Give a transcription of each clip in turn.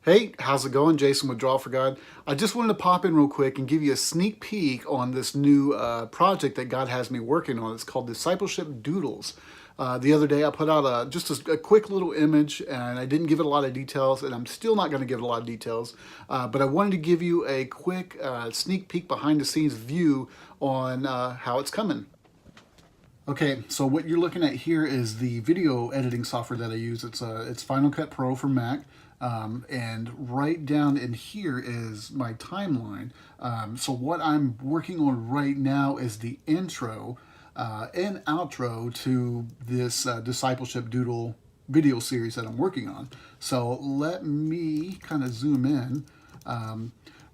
Hey, how's it going? Jason with Draw for God. I just wanted to pop in real quick and give you a sneak peek on this new project that God has me working on. It's called Discipleship Doodles. The other day I put out just a quick little image, and I didn't give it a lot of details, and I'm still not going to give it a lot of details, but I wanted to give you a quick sneak peek behind the scenes view on how it's coming. Okay, so what you're looking at here is the video editing software that I use. It's Final Cut Pro for Mac. And right down in here is my timeline. So what I'm working on right now is the intro and outro to this Discipleship Doodle video series that I'm working on. So let me kind of zoom in.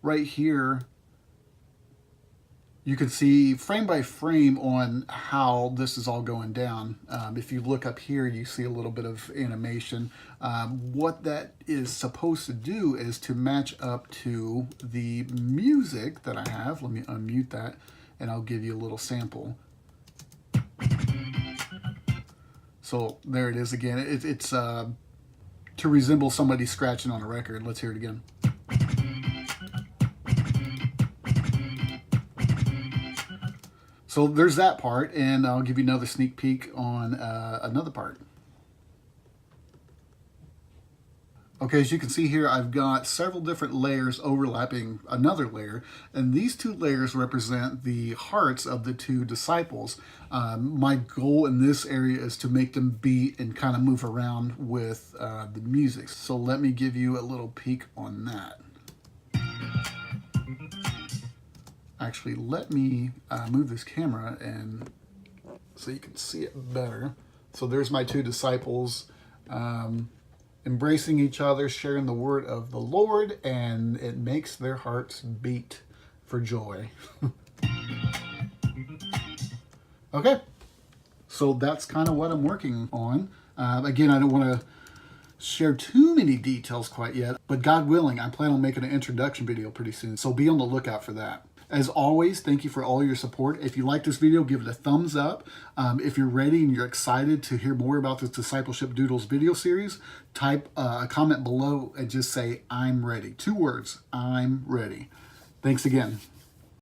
Right here, you can see frame by frame on how this is all going down. If you look up here, you see a little bit of animation. What that is supposed to do is to match up to the music that I have. Let me unmute that and I'll give you a little sample. So there it is again. It's to resemble somebody scratching on a record. Let's hear it again. So there's that part, and I'll give you another sneak peek on another part. Okay, as you can see here, I've got several different layers overlapping another layer, and these two layers represent the hearts of the two disciples. My goal in this area is to make them beat and kind of move around with the music. So let me give you a little peek on that. Actually, let me move this camera and so you can see it better. So there's my two disciples embracing each other, sharing the word of the Lord, and it makes their hearts beat for joy. Okay, so that's kind of what I'm working on. Again, I don't want to share too many details quite yet, but God willing, I plan on making an introduction video pretty soon, so be on the lookout for that. As always, thank you for all your support. If you like this video, give it a thumbs up. If you're ready and you're excited to hear more about this Discipleship Doodles video series, type a comment below and just say, I'm ready. 2 words, I'm ready. Thanks again.